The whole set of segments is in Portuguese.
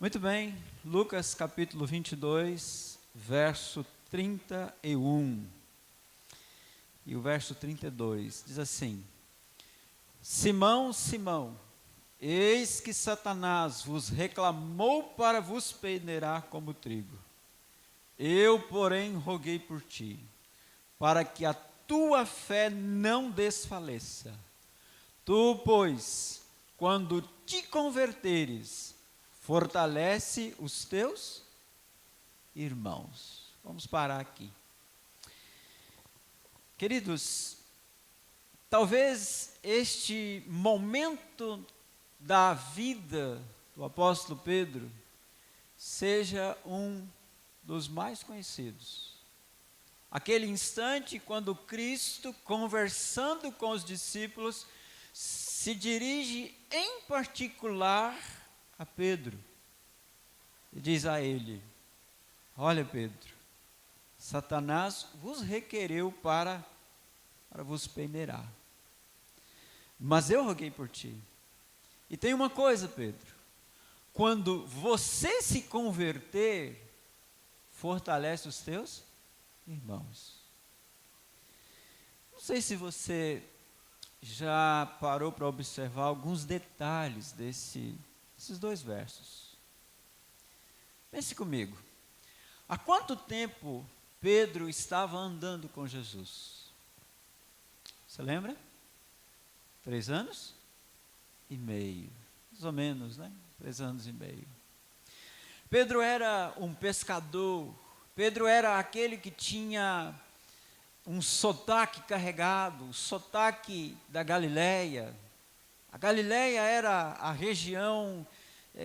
Muito bem, Lucas capítulo 22, verso 31. E o verso 32 diz assim: Simão, Simão, eis que Satanás vos reclamou para vos peneirar como trigo. Eu, porém, roguei por ti, para que a tua fé não desfaleça. Tu, pois, quando te converteres, fortalece os teus irmãos. Vamos parar aqui. Queridos, talvez este momento da vida do apóstolo Pedro seja um dos mais conhecidos. Aquele instante quando Cristo, conversando com os discípulos, se dirige em particular a Pedro e diz a ele: olha, Pedro, Satanás vos requereu para vos peneirar, mas eu roguei por ti. E tem uma coisa, Pedro, quando você se converter, fortalece os teus irmãos. Não sei se você já parou para observar alguns detalhes desses dois versos. Pense comigo. Há quanto tempo Pedro estava andando com Jesus? Você lembra? 3 anos e meio. Mais ou menos, né? 3 anos e meio. Pedro era um pescador. Pedro era aquele que tinha um sotaque carregado, o sotaque da Galileia. A Galileia era a região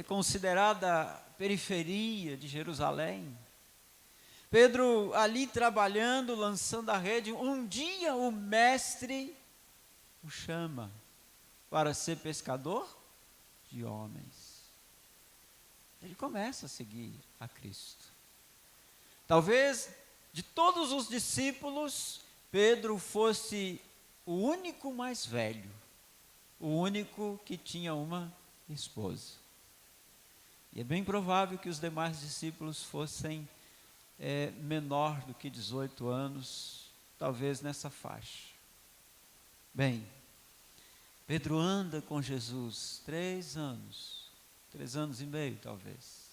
considerada periferia de Jerusalém. Pedro ali trabalhando, lançando a rede, um dia o mestre o chama para ser pescador de homens. Ele começa a seguir a Cristo. Talvez de todos os discípulos, Pedro fosse o único mais velho, o único que tinha uma esposa. E é bem provável que os demais discípulos fossem menor do que 18 anos, talvez nessa faixa. Bem, Pedro anda com Jesus 3 anos, 3 anos e meio talvez.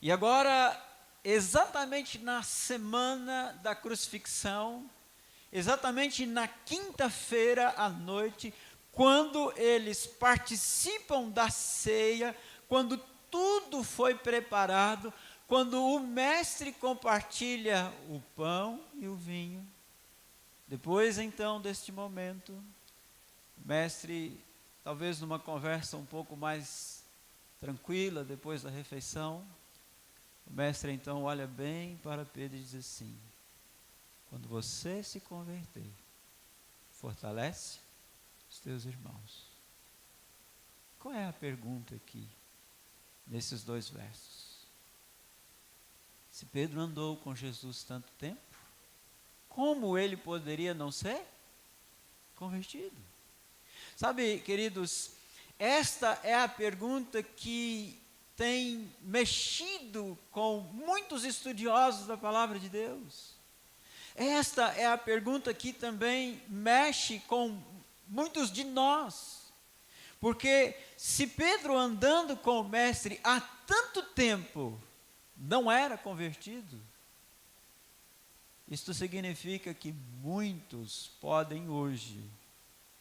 E agora, exatamente na semana da crucifixão, exatamente na quinta-feira à noite, quando eles participam da ceia, quando tudo foi preparado, quando o mestre compartilha o pão e o vinho, depois então deste momento, o mestre, talvez numa conversa um pouco mais tranquila, depois da refeição, o mestre então olha bem para Pedro e diz assim: quando você se converter, fortalece os teus irmãos. Qual é a pergunta aqui, nesses 2 versos? Se Pedro andou com Jesus tanto tempo, como ele poderia não ser convertido? Sabe, queridos, esta é a pergunta que tem mexido com muitos estudiosos da palavra de Deus. Esta é a pergunta que também mexe com muitos de nós. Porque se Pedro, andando com o mestre há tanto tempo, não era convertido, isto significa que muitos podem hoje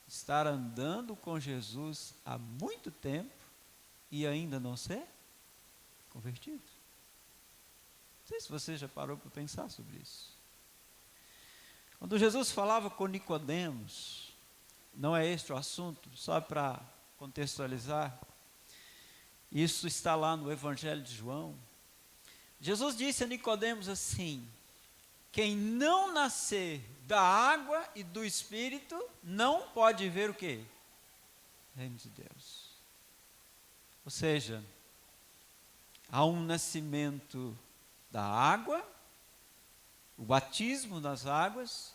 estar andando com Jesus há muito tempo e ainda não ser convertido. Não sei se você já parou para pensar sobre isso. Quando Jesus falava com Nicodemos, não é este o assunto, só para contextualizar, isso está lá no Evangelho de João. Jesus disse a Nicodemos assim: quem não nascer da água e do Espírito, não pode ver o quê? O reino de Deus. Ou seja, há um nascimento da água, o batismo nas águas,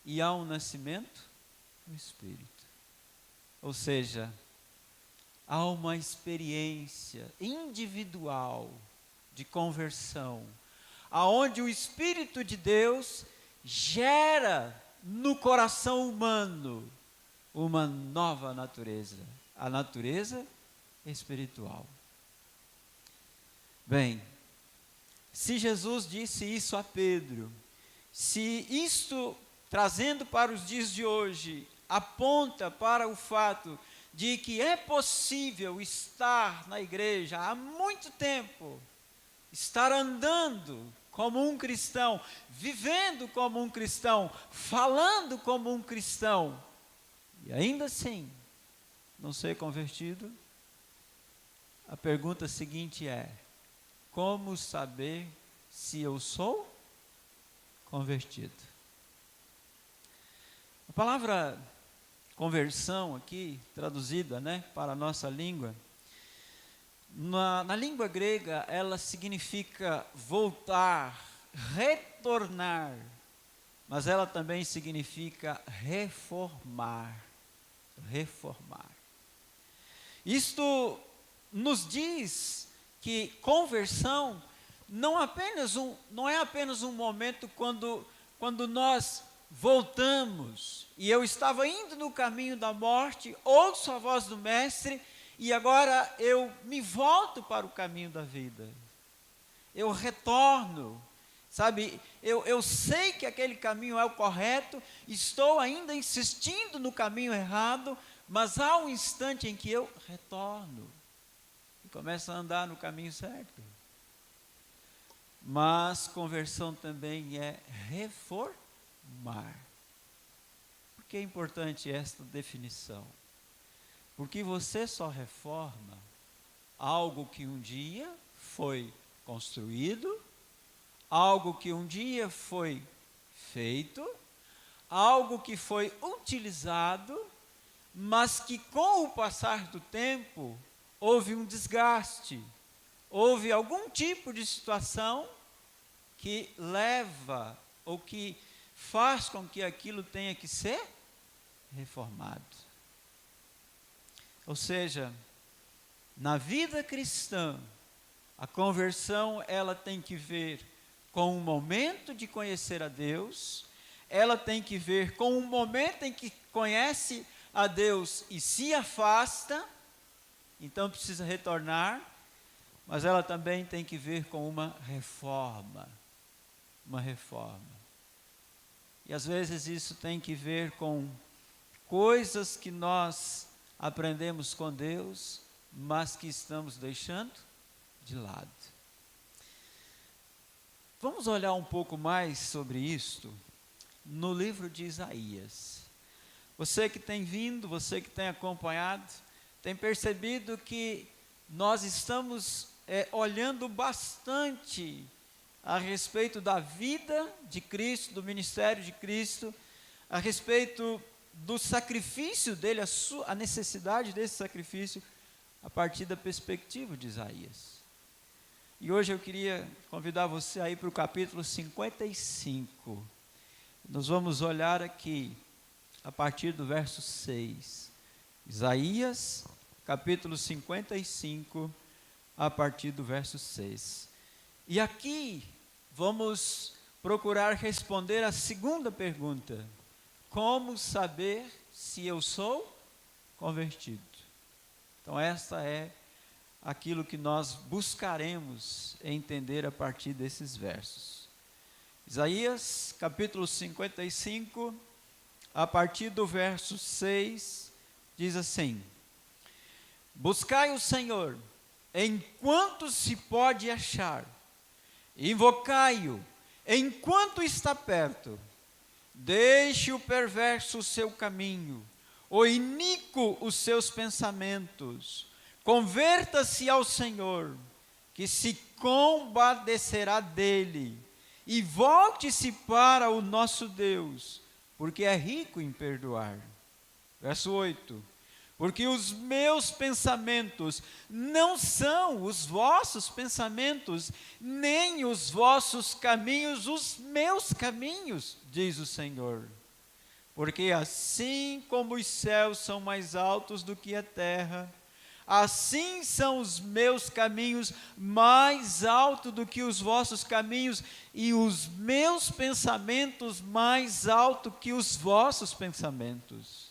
e há um nascimento do Espírito. Ou seja, há uma experiência individual de conversão, aonde o Espírito de Deus gera no coração humano uma nova natureza, a natureza espiritual. Bem, se Jesus disse isso a Pedro, se isto, trazendo para os dias de hoje, aponta para o fato de que é possível estar na igreja há muito tempo, estar andando como um cristão, vivendo como um cristão, falando como um cristão, e ainda assim não ser convertido, a pergunta seguinte é: como saber se eu sou convertido? A palavra conversão aqui, traduzida, para a nossa língua, na língua grega, ela significa voltar, retornar, mas ela também significa reformar. Reformar. Isto nos diz que conversão não é apenas um momento quando nós voltamos, e eu estava indo no caminho da morte, ouço a voz do Mestre, e agora eu me volto para o caminho da vida. Eu retorno, sabe? Eu sei que aquele caminho é o correto, estou ainda insistindo no caminho errado, mas há um instante em que eu retorno e começo a andar no caminho certo. Mas conversão também é reformar. Por que é importante esta definição? Porque você só reforma algo que um dia foi construído, algo que um dia foi feito, algo que foi utilizado, mas que com o passar do tempo houve um desgaste, houve algum tipo de situação que leva ou que faz com que aquilo tenha que ser reformado. Ou seja, na vida cristã, a conversão ela tem que ver com um momento de conhecer a Deus, ela tem que ver com um momento em que conhece a Deus e se afasta, então precisa retornar, mas ela também tem que ver com uma reforma. Uma reforma. E às vezes isso tem que ver com coisas que nós aprendemos com Deus, mas que estamos deixando de lado. Vamos olhar um pouco mais sobre isto no livro de Isaías. Você que tem vindo, você que tem acompanhado, tem percebido que nós estamos olhando bastante a respeito da vida de Cristo, do ministério de Cristo, a respeito do sacrifício dele, a necessidade desse sacrifício, a partir da perspectiva de Isaías. E hoje eu queria convidar você a ir para o capítulo 55. Nós vamos olhar aqui, a partir do verso 6. Isaías, capítulo 55, a partir do verso 6. E aqui vamos procurar responder a segunda pergunta: como saber se eu sou convertido? Então esta é aquilo que nós buscaremos entender a partir desses versos. Isaías, capítulo 55, a partir do verso 6, diz assim: buscai o Senhor, enquanto se pode achar, invocai-o, enquanto está perto. Deixe o perverso o seu caminho, o iníquo os seus pensamentos. Converta-se ao Senhor, que se compadecerá dele, e volte-se para o nosso Deus, porque é rico em perdoar. Verso 8: porque os meus pensamentos não são os vossos pensamentos, nem os vossos caminhos os meus caminhos, diz o Senhor. Porque assim como os céus são mais altos do que a terra, assim são os meus caminhos mais altos do que os vossos caminhos, e os meus pensamentos mais altos que os vossos pensamentos.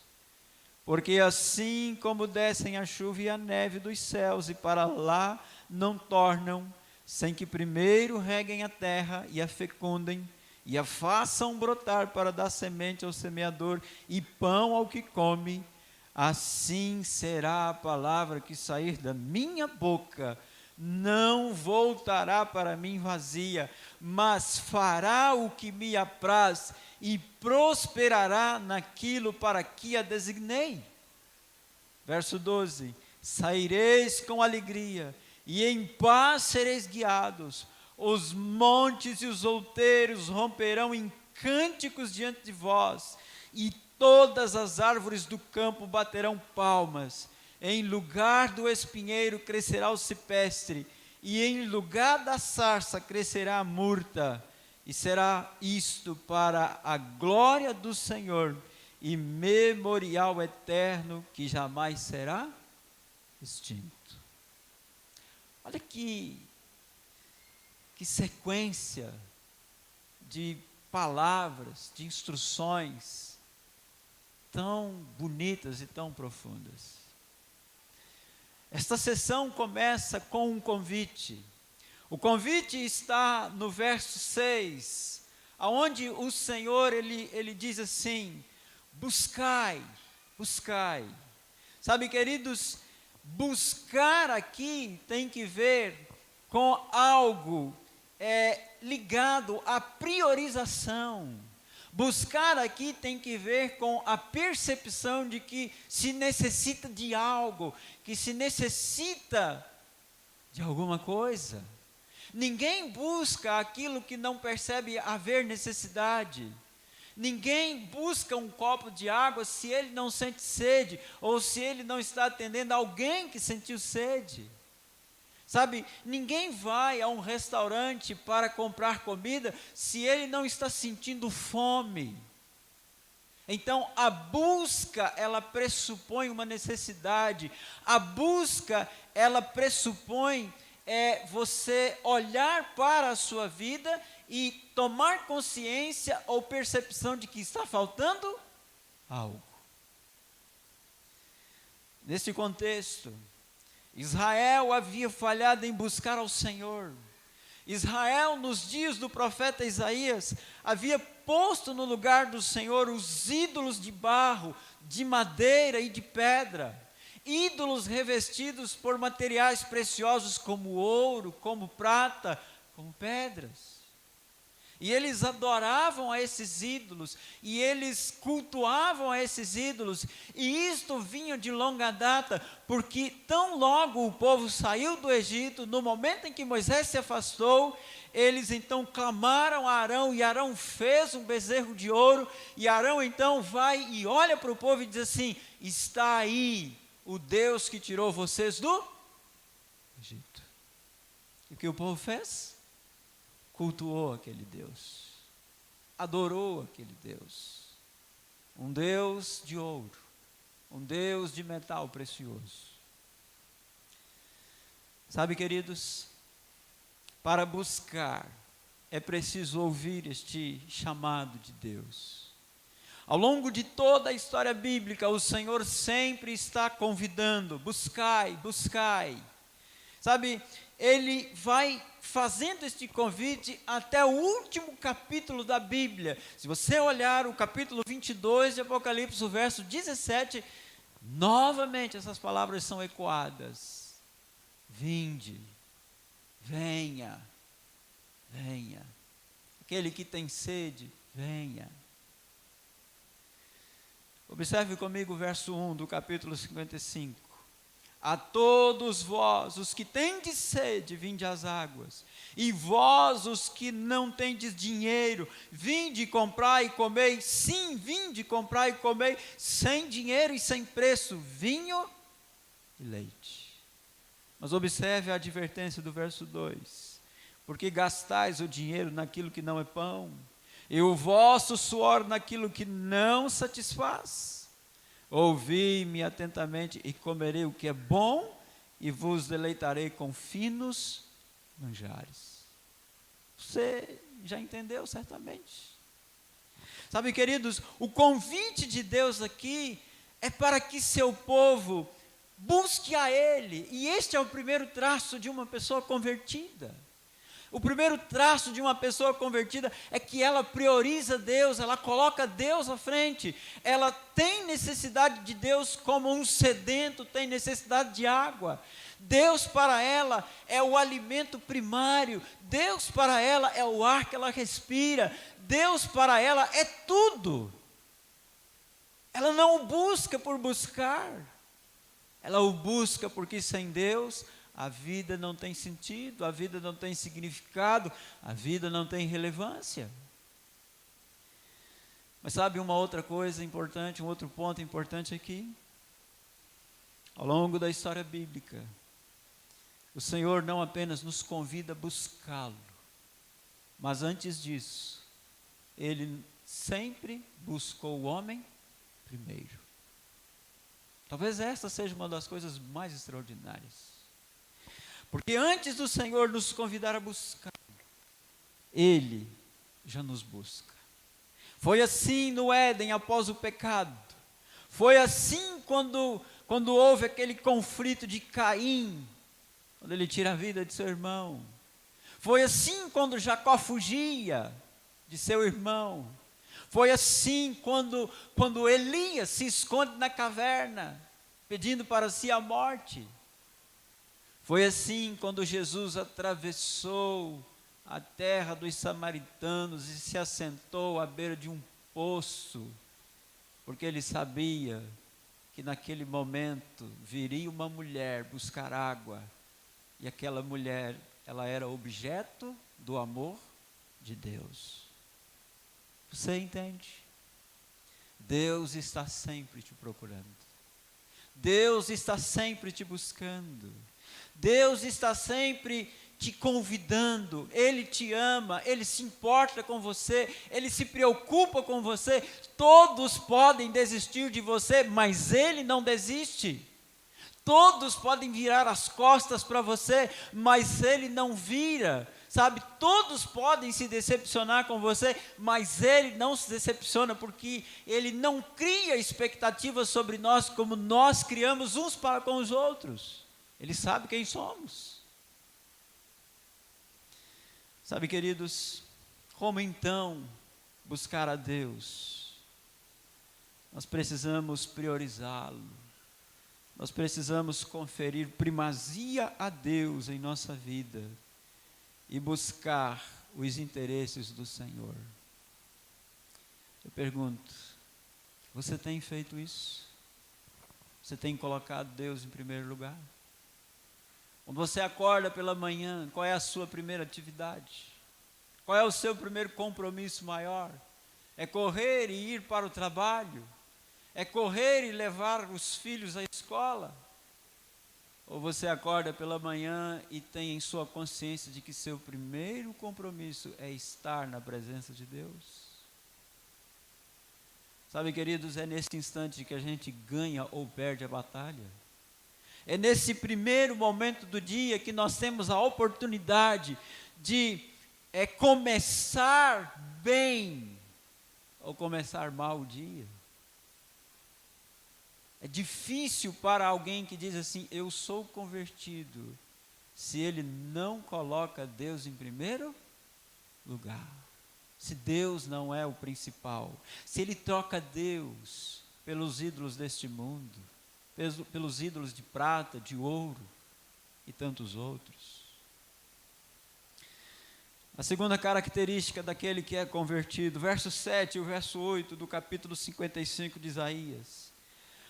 Porque assim como descem a chuva e a neve dos céus, e para lá não tornam, sem que primeiro reguem a terra e a fecundem, e a façam brotar para dar semente ao semeador e pão ao que come, assim será a palavra que sair da minha boca, não voltará para mim vazia, mas fará o que me apraz e prosperará naquilo para que a designei. Verso 12: saireis com alegria e em paz sereis guiados, os montes e os outeiros romperão em cânticos diante de vós, e todas as árvores do campo baterão palmas. Em lugar do espinheiro crescerá o cipestre, e em lugar da sarça crescerá a murta, e será isto para a glória do Senhor, e memorial eterno que jamais será extinto. Olha que sequência de palavras, de instruções tão bonitas e tão profundas. Esta sessão começa com um convite. O convite está no verso 6, aonde o Senhor, ele diz assim: buscai, buscai. Sabe, queridos, buscar aqui tem que ver com algo ligado à priorização. Buscar aqui tem que ver com a percepção de que se necessita de algo, que se necessita de alguma coisa. Ninguém busca aquilo que não percebe haver necessidade. Ninguém busca um copo de água se ele não sente sede, ou se ele não está atendendo alguém que sentiu sede. Sabe, ninguém vai a um restaurante para comprar comida se ele não está sentindo fome. Então, a busca, ela pressupõe uma necessidade. A busca, ela pressupõe você olhar para a sua vida e tomar consciência ou percepção de que está faltando algo. Nesse contexto, Israel havia falhado em buscar ao Senhor. Israel, nos dias do profeta Isaías, havia posto no lugar do Senhor os ídolos de barro, de madeira e de pedra. Ídolos revestidos por materiais preciosos como ouro, como prata, como pedras. E eles adoravam a esses ídolos, e eles cultuavam a esses ídolos, e isto vinha de longa data, porque tão logo o povo saiu do Egito, no momento em que Moisés se afastou, eles então clamaram a Arão, e Arão fez um bezerro de ouro, e Arão então vai e olha para o povo e diz assim: está aí o Deus que tirou vocês do Egito. E o que o povo fez? Cultuou aquele Deus, adorou aquele Deus, um Deus de ouro, um Deus de metal precioso. Sabe, queridos, para buscar é preciso ouvir este chamado de Deus. Ao longo de toda a história bíblica, o Senhor sempre está convidando: buscai, buscai. Sabe, Ele vai fazendo este convite até o último capítulo da Bíblia. Se você olhar o capítulo 22 de Apocalipse, o verso 17, novamente essas palavras são ecoadas: vinde, venha, venha. Aquele que tem sede, venha. Observe comigo o verso 1 do capítulo 55. A todos vós, os que tendes sede, vinde às águas. E vós, os que não tendes dinheiro, vinde comprar e comei. Sim, vinde comprar e comei, sem dinheiro e sem preço, vinho e leite. Mas observe a advertência do verso 2. Porque gastais o dinheiro naquilo que não é pão, e o vosso suor naquilo que não satisfaz. Ouvi-me atentamente e comerei o que é bom, e vos deleitarei com finos manjares. Você já entendeu certamente. Sabe, queridos, o convite de Deus aqui é para que seu povo busque a Ele. E este é o primeiro traço de uma pessoa convertida. O primeiro traço de uma pessoa convertida é que ela prioriza Deus, ela coloca Deus à frente. Ela tem necessidade de Deus como um sedento tem necessidade de água. Deus para ela é o alimento primário. Deus para ela é o ar que ela respira. Deus para ela é tudo. Ela não o busca por buscar. Ela o busca porque sem Deus a vida não tem sentido, a vida não tem significado, a vida não tem relevância. Mas sabe uma outra coisa importante, um outro ponto importante aqui? Ao longo da história bíblica, o Senhor não apenas nos convida a buscá-lo, mas antes disso, Ele sempre buscou o homem primeiro. Talvez esta seja uma das coisas mais extraordinárias. Porque antes do Senhor nos convidar a buscar, Ele já nos busca. Foi assim no Éden após o pecado. Foi assim quando houve aquele conflito de Caim, quando ele tira a vida de seu irmão. Foi assim quando Jacó fugia de seu irmão. Foi assim quando Elias se esconde na caverna, pedindo para si a morte. Foi assim quando Jesus atravessou a terra dos samaritanos e se assentou à beira de um poço, porque ele sabia que naquele momento viria uma mulher buscar água, e aquela mulher, ela era objeto do amor de Deus. Você entende? Deus está sempre te procurando. Deus está sempre te buscando. Deus está sempre te convidando. Ele te ama, Ele se importa com você, Ele se preocupa com você. Todos podem desistir de você, mas Ele não desiste. Todos podem virar as costas para você, mas Ele não vira. Sabe, todos podem se decepcionar com você, mas Ele não se decepciona, porque Ele não cria expectativas sobre nós como nós criamos uns para com os outros. Ele sabe quem somos. Sabe, queridos, como então buscar a Deus? Nós precisamos priorizá-lo. Nós precisamos conferir primazia a Deus em nossa vida e buscar os interesses do Senhor. Eu pergunto, você tem feito isso? Você tem colocado Deus em primeiro lugar? Quando você acorda pela manhã, qual é a sua primeira atividade? Qual é o seu primeiro compromisso maior? É correr e ir para o trabalho? É correr e levar os filhos à escola? Ou você acorda pela manhã e tem em sua consciência de que seu primeiro compromisso é estar na presença de Deus? Sabe, queridos, é nesse instante que a gente ganha ou perde a batalha. É nesse primeiro momento do dia que nós temos a oportunidade de começar bem ou começar mal o dia. É difícil para alguém que diz assim, eu sou convertido, se ele não coloca Deus em primeiro lugar. Se Deus não é o principal. Se ele troca Deus pelos ídolos deste mundo, pelos ídolos de prata, de ouro e tantos outros. A segunda característica daquele que é convertido, verso 7 e o verso 8 do capítulo 55 de Isaías.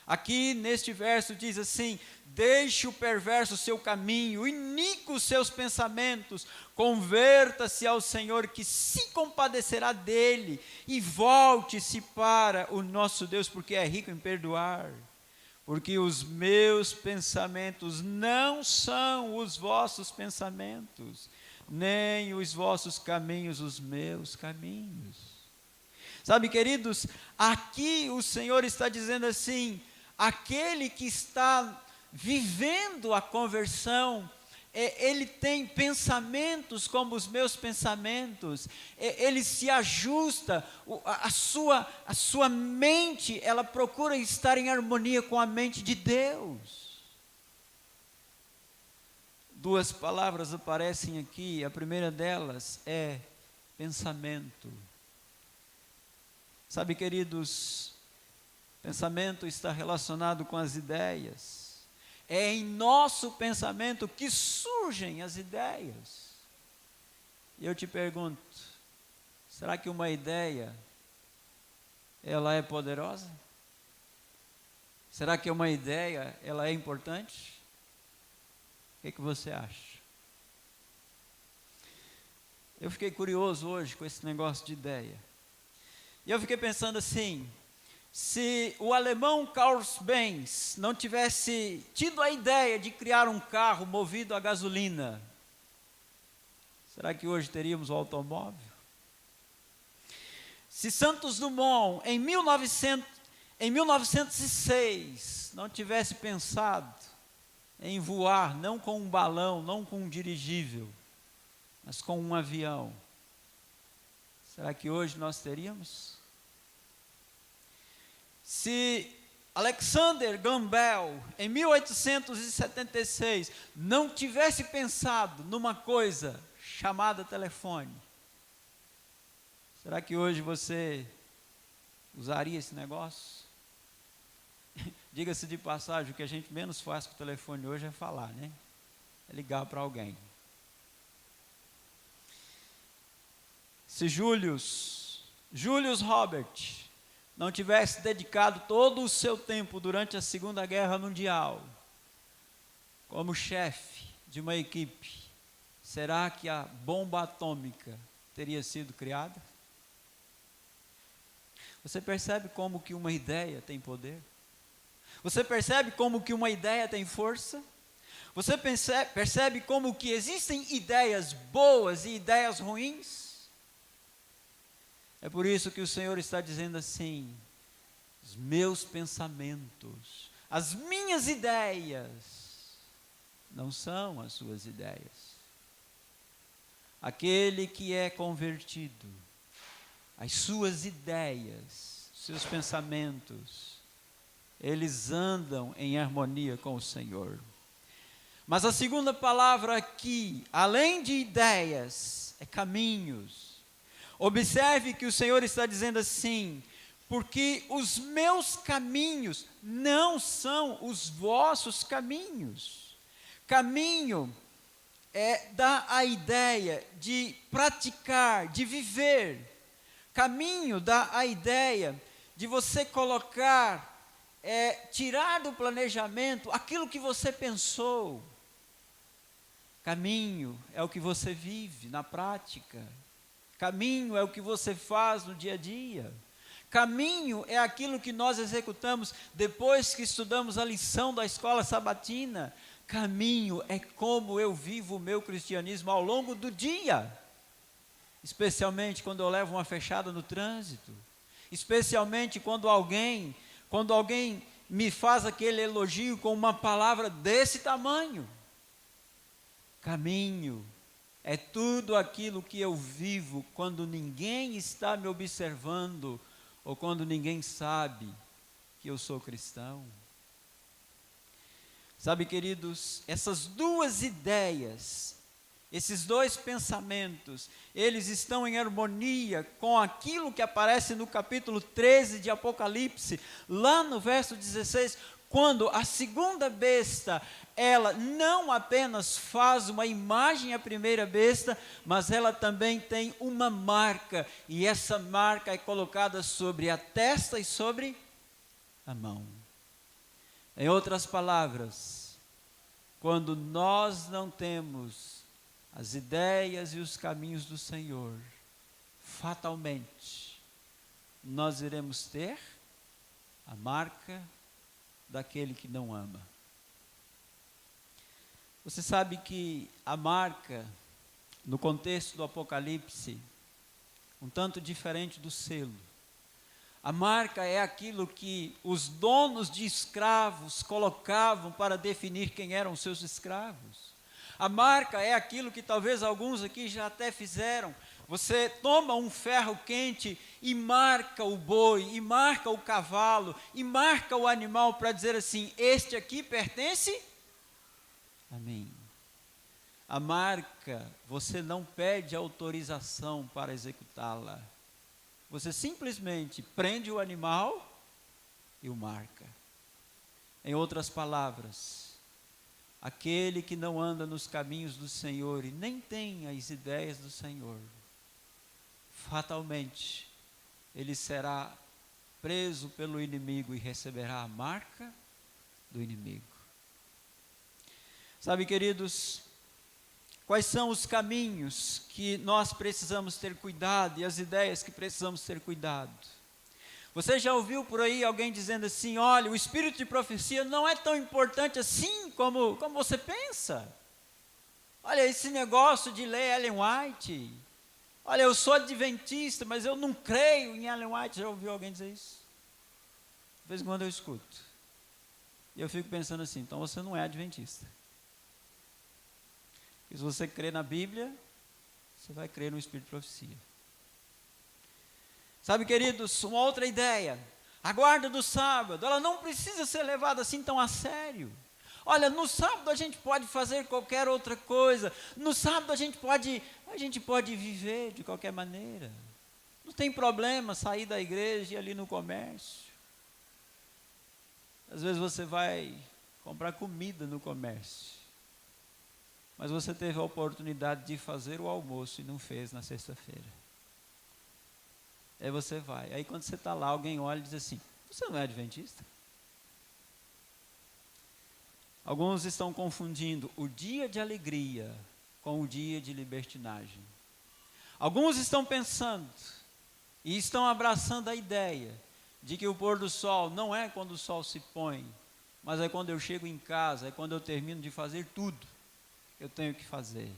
Aqui neste verso diz assim, deixe o perverso seu caminho, o iníquo seus pensamentos, converta-se ao Senhor que se compadecerá dele e volte-se para o nosso Deus, porque é rico em perdoar. Porque os meus pensamentos não são os vossos pensamentos, nem os vossos caminhos os meus caminhos. Sabe, queridos, aqui o Senhor está dizendo assim, aquele que está vivendo a conversão, ele tem pensamentos como os meus pensamentos, ele se ajusta, a sua mente, ela procura estar em harmonia com a mente de Deus. Duas palavras aparecem aqui, a primeira delas é pensamento. Sabe, queridos, pensamento está relacionado com as ideias. É em nosso pensamento que surgem as ideias. E eu te pergunto, será que uma ideia, ela é poderosa? Será que uma ideia, ela é importante? O que você acha? Eu fiquei curioso hoje com esse negócio de ideia. E eu fiquei pensando assim, se o alemão Carl Benz não tivesse tido a ideia de criar um carro movido a gasolina, será que hoje teríamos o automóvel? Se Santos Dumont, em 1906, não tivesse pensado em voar, não com um balão, não com um dirigível, mas com um avião, será que hoje nós teríamos? Se Alexander Graham Bell, em 1876, não tivesse pensado numa coisa chamada telefone, será que hoje você usaria esse negócio? Diga-se de passagem, o que a gente menos faz com o telefone hoje é falar, né? É ligar para alguém. Se Julius Robert não tivesse dedicado todo o seu tempo durante a Segunda Guerra Mundial como chefe de uma equipe, será que a bomba atômica teria sido criada? Você percebe como que uma ideia tem poder? Você percebe como que uma ideia tem força? Você percebe como que existem ideias boas e ideias ruins? É por isso que o Senhor está dizendo assim, os meus pensamentos, as minhas ideias, não são as suas ideias. Aquele que é convertido, as suas ideias, seus pensamentos, eles andam em harmonia com o Senhor. Mas a segunda palavra aqui, além de ideias, é caminhos. Observe que o Senhor está dizendo assim, porque os meus caminhos não são os vossos caminhos. Caminho dá a ideia de praticar, de viver. Caminho dá a ideia de você colocar, tirar do planejamento aquilo que você pensou. Caminho é o que você vive na prática. Caminho é o que você faz no dia a dia. Caminho é aquilo que nós executamos depois que estudamos a lição da escola sabatina. Caminho é como eu vivo o meu cristianismo ao longo do dia. Especialmente quando eu levo uma fechada no trânsito. Especialmente quando alguém me faz aquele elogio com uma palavra desse tamanho. Caminho é tudo aquilo que eu vivo quando ninguém está me observando ou quando ninguém sabe que eu sou cristão. Sabe, queridos, essas duas ideias, esses dois pensamentos, eles estão em harmonia com aquilo que aparece no capítulo 13 de Apocalipse, lá no verso 16, quando a segunda besta, ela não apenas faz uma imagem à primeira besta, mas ela também tem uma marca, e essa marca é colocada sobre a testa e sobre a mão. Em outras palavras, quando nós não temos as ideias e os caminhos do Senhor, fatalmente, nós iremos ter a marca daquele que não ama. Você sabe que a marca, no contexto do Apocalipse, um tanto diferente do selo. A marca é aquilo que os donos de escravos colocavam para definir quem eram seus escravos. A marca é aquilo que talvez alguns aqui já até fizeram. Você toma um ferro quente e marca o boi, e marca o cavalo, e marca o animal para dizer assim: este aqui pertence a mim. A marca, você não pede autorização para executá-la. Você simplesmente prende o animal e o marca. Em outras palavras, aquele que não anda nos caminhos do Senhor e nem tem as ideias do Senhor, fatalmente, ele será preso pelo inimigo e receberá a marca do inimigo. Sabe, queridos, quais são os caminhos que nós precisamos ter cuidado e as ideias que precisamos ter cuidado? Você já ouviu por aí alguém dizendo assim: olha, o espírito de profecia não é tão importante assim como você pensa. Olha, esse negócio de ler Ellen White. Olha, eu sou adventista, mas eu não creio em Ellen White. Já ouviu alguém dizer isso? De vez em quando eu escuto. E eu fico pensando assim: então você não é adventista. E se você crê na Bíblia, você vai crer no espírito de profecia. Sabe, queridos, uma outra ideia. A guarda do sábado, ela não precisa ser levada assim tão a sério. Olha, no sábado a gente pode fazer qualquer outra coisa. No sábado a gente pode viver de qualquer maneira. Não tem problema sair da igreja e ir ali no comércio. Às vezes você vai comprar comida no comércio, mas você teve a oportunidade de fazer o almoço e não fez na sexta-feira. Aí você vai. Aí quando você está lá, alguém olha e diz assim: você não é adventista? Alguns estão confundindo o dia de alegria com o dia de libertinagem. Alguns estão pensando e estão abraçando a ideia de que o pôr do sol não é quando o sol se põe, mas é quando eu chego em casa, é quando eu termino de fazer tudo que eu tenho que fazer.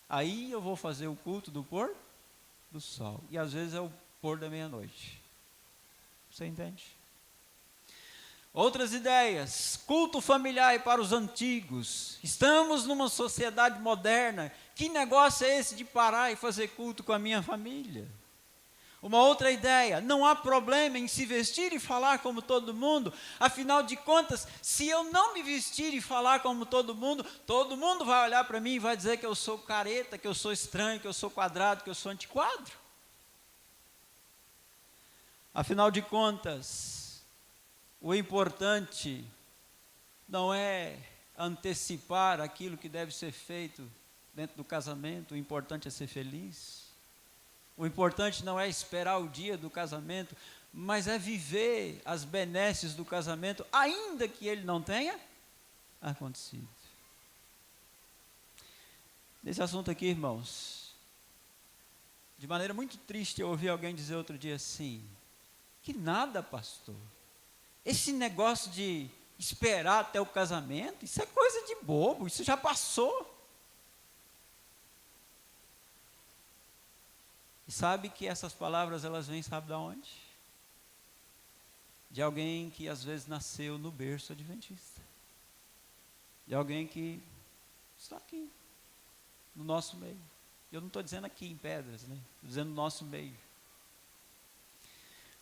Aí eu vou fazer o culto do pôr do sol. E às vezes é o pôr da meia-noite. Você entende? Outras ideias, culto familiar para os antigos. Estamos numa sociedade moderna. Que negócio é esse de parar e fazer culto com a minha família? Uma outra ideia, não há problema em se vestir e falar como todo mundo. Afinal de contas, se eu não me vestir e falar como todo mundo vai olhar para mim e vai dizer que eu sou careta, que eu sou estranho, que eu sou quadrado, que eu sou antiquado. Afinal de contas, o importante não é antecipar aquilo que deve ser feito dentro do casamento, o importante é ser feliz. O importante não é esperar o dia do casamento, mas é viver as benesses do casamento, ainda que ele não tenha acontecido. Nesse assunto aqui, irmãos, de maneira muito triste, eu ouvi alguém dizer outro dia assim: que nada, pastor. Esse negócio de esperar até o casamento, isso é coisa de bobo, isso já passou. E sabe que essas palavras, elas vêm, sabe de onde? De alguém que às vezes nasceu no berço adventista. De alguém que está aqui, no nosso meio. Eu não estou dizendo aqui em Pedras, né? Estou dizendo no nosso meio.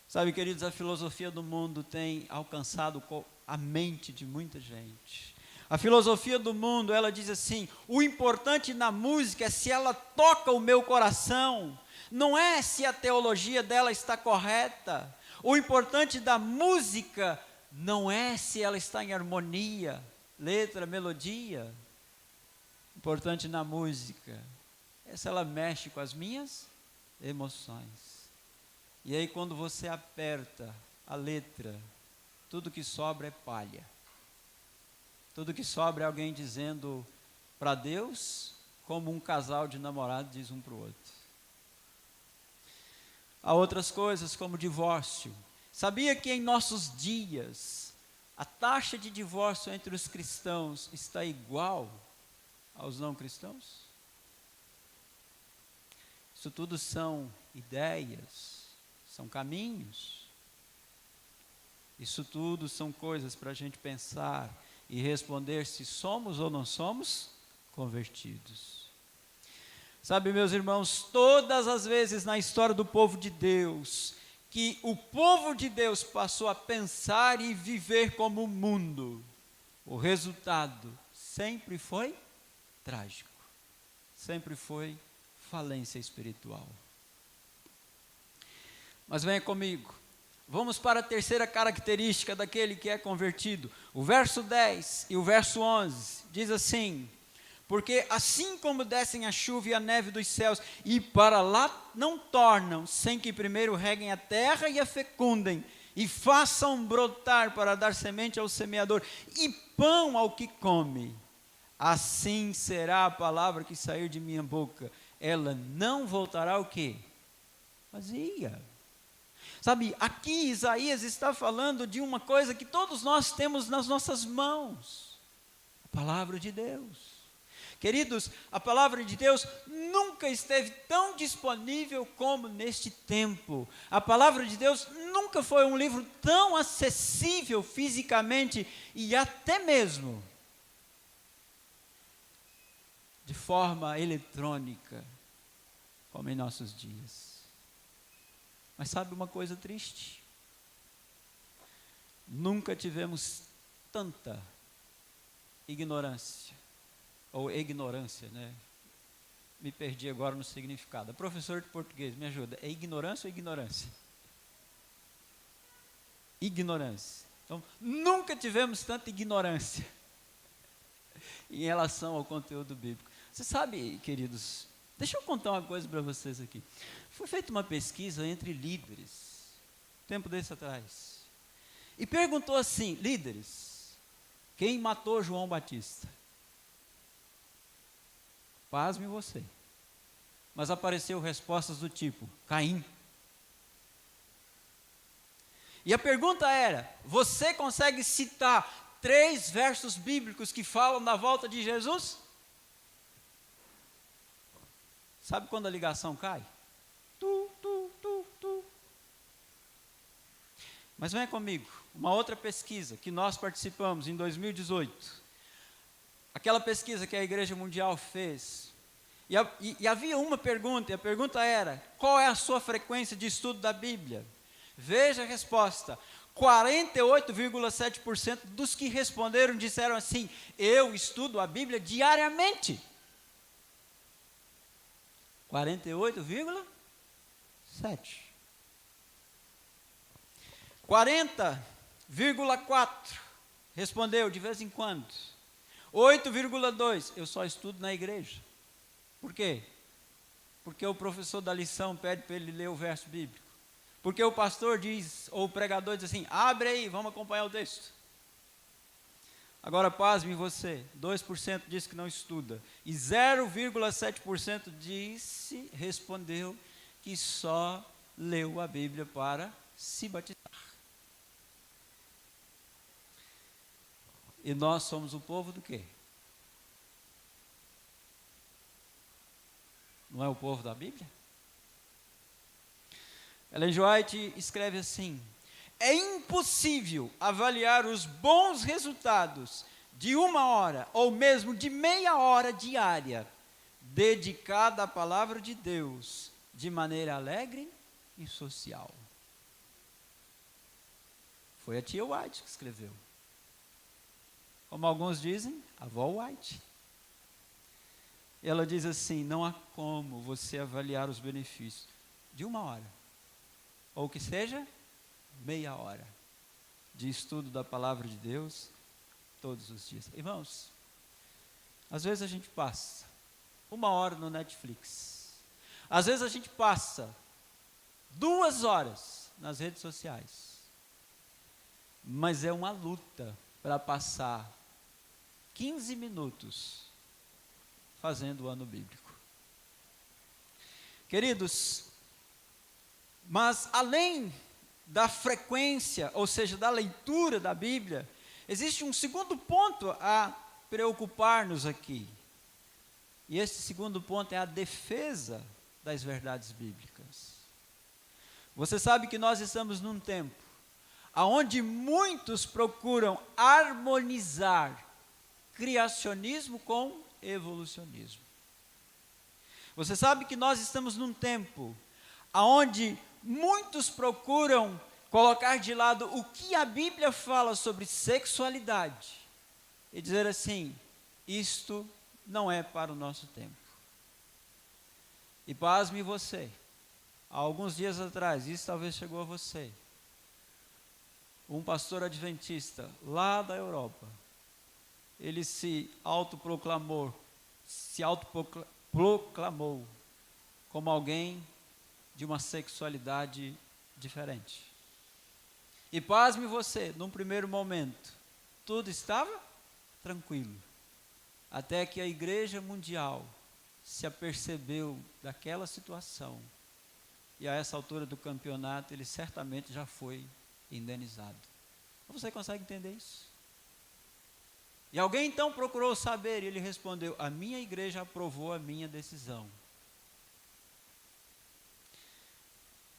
Sabe, queridos, a filosofia do mundo tem alcançado a mente de muita gente. A filosofia do mundo, ela diz assim: o importante na música é se ela toca o meu coração, não é se a teologia dela está correta. O importante da música não é se ela está em harmonia, letra, melodia. O importante na música é se ela mexe com as minhas emoções. E aí quando você aperta a letra, tudo que sobra é palha. Tudo que sobra é alguém dizendo para Deus, como um casal de namorados diz um para o outro. Há outras coisas como divórcio. Sabia que em nossos dias, a taxa de divórcio entre os cristãos está igual aos não cristãos? Isso tudo são ideias, são caminhos Isso tudo são coisas para a gente pensar e responder se somos ou não somos convertidos. Sabe, meus irmãos, todas as vezes na história do povo de Deus, que o povo de Deus passou a pensar e viver como o mundo, o resultado sempre foi trágico, sempre foi falência espiritual. Mas venha comigo, vamos para a terceira característica daquele que é convertido. O verso 10 e o verso 11 diz assim: porque assim como descem a chuva e a neve dos céus, e para lá não tornam, sem que primeiro reguem a terra e a fecundem, e façam brotar para dar semente ao semeador, e pão ao que come, assim será a palavra que sair de minha boca, ela não voltará o quê? Vazia. Sabe, aqui Isaías está falando de uma coisa que todos nós temos nas nossas mãos, a palavra de Deus. Queridos, a palavra de Deus nunca esteve tão disponível como neste tempo. A palavra de Deus nunca foi um livro tão acessível fisicamente e até mesmo de forma eletrônica, como em nossos dias. Mas sabe uma coisa triste? Nunca tivemos tanta ignorância. Ou ignorância, né? Me perdi agora no significado. Professor de português, me ajuda. É ignorância ou ignorância? Ignorância. Então, nunca tivemos tanta ignorância em relação ao conteúdo bíblico. Você sabe, queridos, deixa eu contar uma coisa para vocês aqui. Foi feita uma pesquisa entre líderes, tempo desse atrás, e perguntou assim: líderes, quem matou João Batista? Pasme você. Mas apareceu respostas do tipo: Caim. E a pergunta era: você consegue citar 3 versos bíblicos que falam da volta de Jesus? Sabe quando a ligação cai? Mas venha comigo, uma outra pesquisa que nós participamos em 2018. Aquela pesquisa que a Igreja Mundial fez. E havia uma pergunta, e a pergunta era: qual é a sua frequência de estudo da Bíblia? Veja a resposta: 48,7% dos que responderam disseram assim: eu estudo a Bíblia diariamente. 48,7%. 40,4% respondeu de vez em quando. 8,2%, eu só estudo na igreja. Por quê? Porque o professor da lição pede para ele ler o verso bíblico. Porque o pastor diz, ou o pregador diz assim: abre aí, vamos acompanhar o texto. Agora, pasme você, 2% disse que não estuda, e 0,7% respondeu que só leu a Bíblia para se batizar. E nós somos o povo do quê? Não é o povo da Bíblia? Ellen G. White escreve assim: é impossível avaliar os bons resultados de 1 hora ou mesmo de meia hora diária dedicada à palavra de Deus de maneira alegre e social. Foi a tia White que escreveu. Como alguns dizem, a avó White. Ela diz assim: não há como você avaliar os benefícios de 1 hora, ou que seja, meia hora, de estudo da palavra de Deus, todos os dias. Irmãos, às vezes a gente passa 1 hora no Netflix, às vezes a gente passa 2 horas nas redes sociais, mas é uma luta para passar 15 minutos fazendo o ano bíblico. Queridos, mas além da frequência, ou seja, da leitura da Bíblia, existe um segundo ponto a preocupar-nos aqui. E esse segundo ponto é a defesa das verdades bíblicas. Você sabe que nós estamos num tempo aonde muitos procuram harmonizar criacionismo com evolucionismo. Você sabe que nós estamos num tempo aonde muitos procuram colocar de lado o que a Bíblia fala sobre sexualidade e dizer assim: isto não é para o nosso tempo. E pasme você, há alguns dias atrás, isso talvez chegou a você, um pastor adventista lá da Europa, ele se autoproclamou como alguém de uma sexualidade diferente. E pasme você, num primeiro momento, tudo estava tranquilo, até que a Igreja Mundial se apercebeu daquela situação, e a essa altura do campeonato ele certamente já foi indenizado. Você consegue entender isso? E alguém então procurou saber, e ele respondeu: a minha igreja aprovou a minha decisão.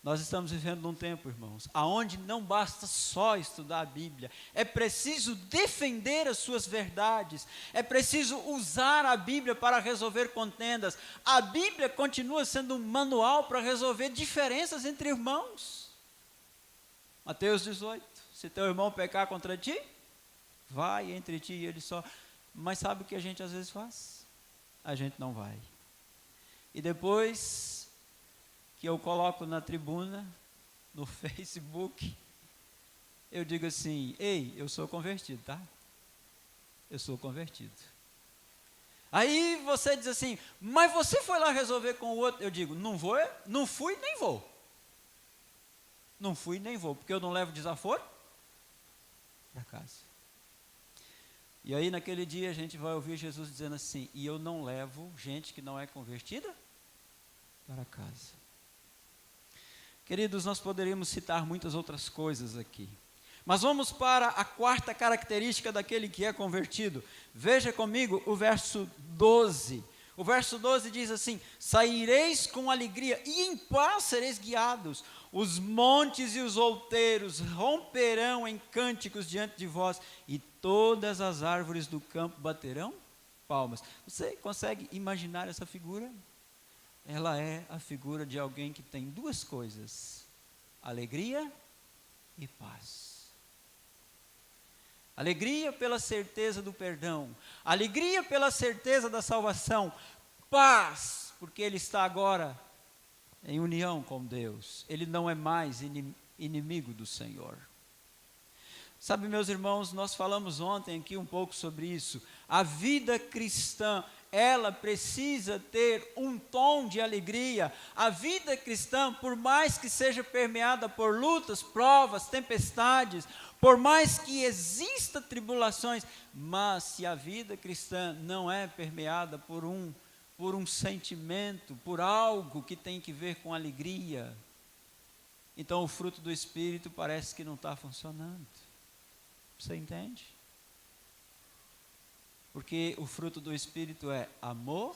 Nós estamos vivendo num tempo, irmãos, aonde não basta só estudar a Bíblia, é preciso defender as suas verdades, é preciso usar a Bíblia para resolver contendas. A Bíblia continua sendo um manual para resolver diferenças entre irmãos. Mateus 18, se teu irmão pecar contra ti, vai entre ti e ele só. Mas sabe o que a gente às vezes faz? A gente não vai. E depois que eu coloco na tribuna, no Facebook, eu digo assim: ei, eu sou convertido, tá? Eu sou convertido. Aí você diz assim: mas você foi lá resolver com o outro? Eu digo: não vou, não fui nem vou. Não fui nem vou, porque eu não levo desaforo para casa. E aí naquele dia a gente vai ouvir Jesus dizendo assim: e eu não levo gente que não é convertida para casa. Queridos, nós poderíamos citar muitas outras coisas aqui, mas vamos para a quarta característica daquele que é convertido. Veja comigo o verso 12. O verso 12 diz assim: saireis com alegria e em paz sereis guiados. Os montes e os outeiros romperão em cânticos diante de vós, e todas as árvores do campo baterão palmas. Você consegue imaginar essa figura? Ela é a figura de alguém que tem duas coisas: alegria e paz. Alegria pela certeza do perdão, alegria pela certeza da salvação, paz, porque ele está agora em união com Deus, ele não é mais inimigo do Senhor. Sabe, meus irmãos, nós falamos ontem aqui um pouco sobre isso. A vida cristã, ela precisa ter um tom de alegria. A vida cristã, por mais que seja permeada por lutas, provas, tempestades, por mais que exista tribulações, mas se a vida cristã não é permeada por um sentimento, por algo que tem que ver com alegria, então o fruto do Espírito parece que não está funcionando. Você entende? Porque o fruto do Espírito é amor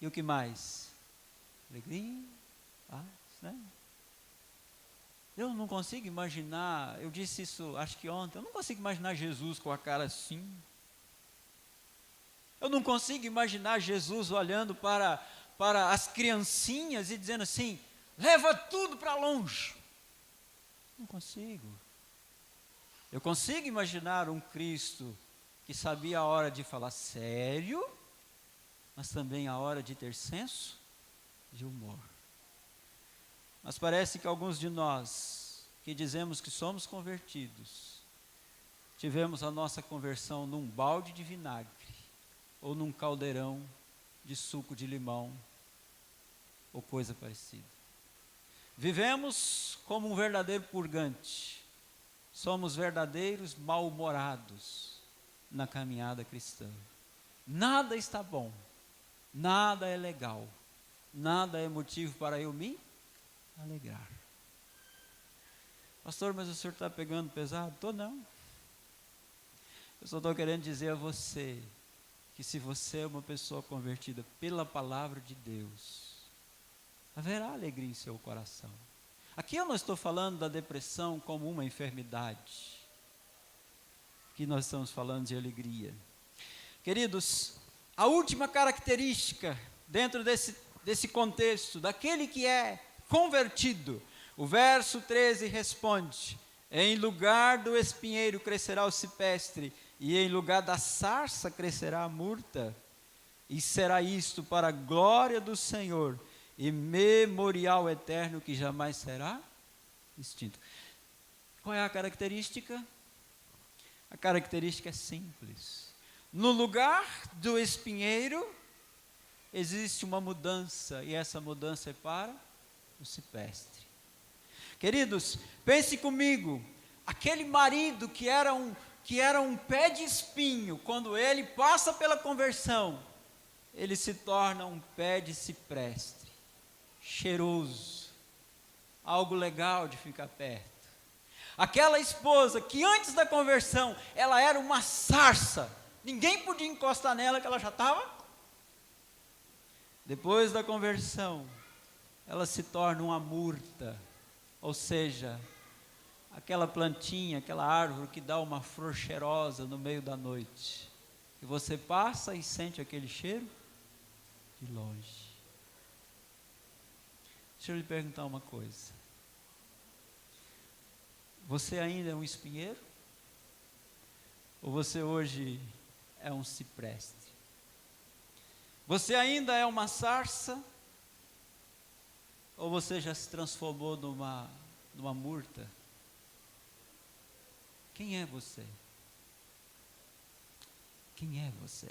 e o que mais? Alegria, paz, né? Eu não consigo imaginar, eu disse isso acho que ontem, eu não consigo imaginar Jesus com a cara assim. Eu não consigo imaginar Jesus olhando para as criancinhas e dizendo assim: leva tudo para longe. Não consigo. Eu consigo imaginar um Cristo que sabia a hora de falar sério, mas também a hora de ter senso de humor. Mas parece que alguns de nós, que dizemos que somos convertidos, tivemos a nossa conversão num balde de vinagre, ou num caldeirão de suco de limão, ou coisa parecida. Vivemos como um verdadeiro purgante. Somos verdadeiros mal-humorados na caminhada cristã. Nada está bom, nada é legal, nada é motivo para eu me alegrar. Pastor, mas o senhor está pegando pesado? Estou não. Eu só estou querendo dizer a você que se você é uma pessoa convertida pela palavra de Deus, haverá alegria em seu coração. Aqui eu não estou falando da depressão como uma enfermidade. Aqui nós estamos falando de alegria. Queridos, a última característica dentro desse contexto, daquele que é convertido, o verso 13 responde: em lugar do espinheiro crescerá o cipestre, e em lugar da sarça crescerá a murta, e será isto para a glória do Senhor, e memorial eterno que jamais será extinto. Qual é a característica? A característica é simples. No lugar do espinheiro, existe uma mudança, e essa mudança é para o cipestre. Queridos, pense comigo, aquele marido que era um pé de espinho, quando ele passa pela conversão, ele se torna um pé de cipreste, cheiroso, algo legal de ficar perto. Aquela esposa que antes da conversão, ela era uma sarça, ninguém podia encostar nela que ela já estava. Depois da conversão, ela se torna uma murta, ou seja, aquela plantinha, aquela árvore que dá uma flor cheirosa no meio da noite, e você passa e sente aquele cheiro de longe. Deixa eu lhe perguntar uma coisa: você ainda é um espinheiro? Ou você hoje é um cipreste? Você ainda é uma sarça? Ou você já se transformou numa murta? Quem é você? Quem é você?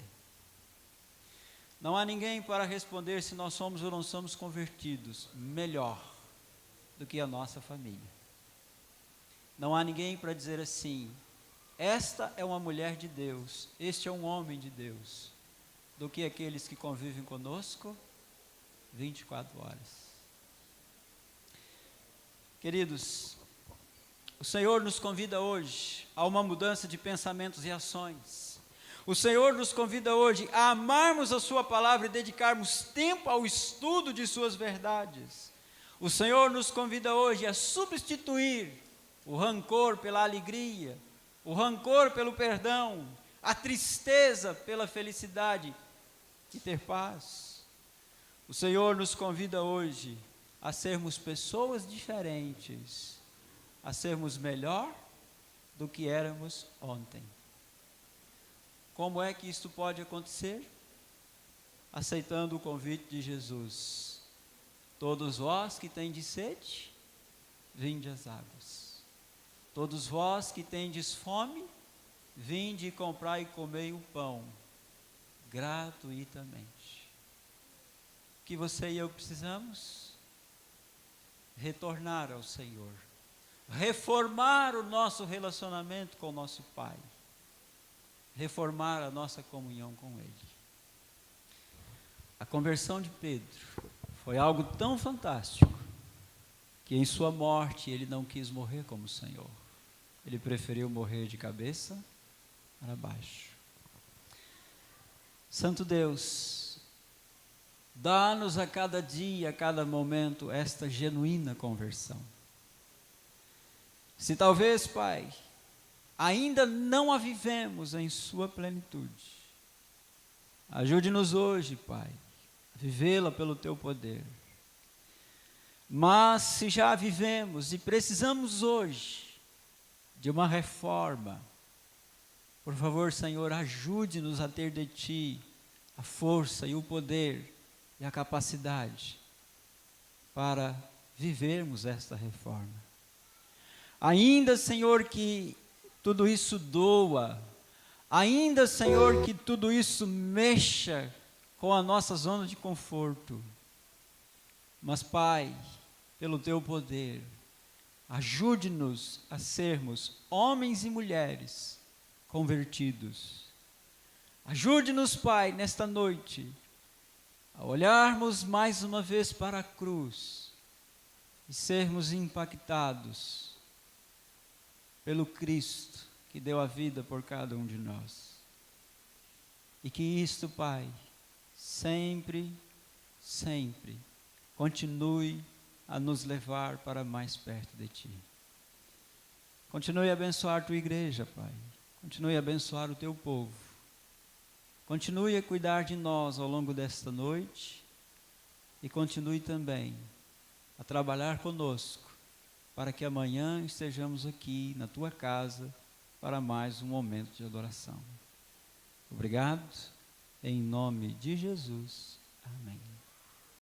Não há ninguém para responder se nós somos ou não somos convertidos melhor do que a nossa família. Não há ninguém para dizer assim: esta é uma mulher de Deus, este é um homem de Deus, do que aqueles que convivem conosco 24 horas. Queridos, o Senhor nos convida hoje a uma mudança de pensamentos e ações. O Senhor nos convida hoje a amarmos a sua palavra e dedicarmos tempo ao estudo de suas verdades. O Senhor nos convida hoje a substituir o rancor pela alegria, o rancor pelo perdão, a tristeza pela felicidade e ter paz. O Senhor nos convida hoje a sermos pessoas diferentes, a sermos melhor do que éramos ontem. Como é que isso pode acontecer? Aceitando o convite de Jesus: todos vós que tendes sede, vinde às águas. Todos vós que tendes fome, vinde e comprai e comei o pão, gratuitamente. O que você e eu precisamos? Retornar ao Senhor, reformar o nosso relacionamento com o nosso Pai, reformar a nossa comunhão com Ele. A conversão de Pedro foi algo tão fantástico, que em sua morte ele não quis morrer como o Senhor, ele preferiu morrer de cabeça para baixo. Santo Deus, dá-nos a cada dia, a cada momento, esta genuína conversão. Se talvez, Pai, ainda não a vivemos em sua plenitude, ajude-nos hoje, Pai, a vivê-la pelo Teu poder. Mas se já a vivemos e precisamos hoje de uma reforma, por favor, Senhor, ajude-nos a ter de Ti a força e o poder e a capacidade para vivermos esta reforma. Ainda, Senhor, que tudo isso doa, ainda, Senhor, que tudo isso mexa com a nossa zona de conforto, mas, Pai, pelo Teu poder, ajude-nos a sermos homens e mulheres convertidos. Ajude-nos, Pai, nesta noite, a olharmos mais uma vez para a cruz e sermos impactados pelo Cristo que deu a vida por cada um de nós. E que isto, Pai, sempre, sempre continue a nos levar para mais perto de Ti. Continue a abençoar a Tua igreja, Pai. Continue a abençoar o Teu povo. Continue a cuidar de nós ao longo desta noite e continue também a trabalhar conosco para que amanhã estejamos aqui na Tua casa para mais um momento de adoração. Obrigado, em nome de Jesus. Amém.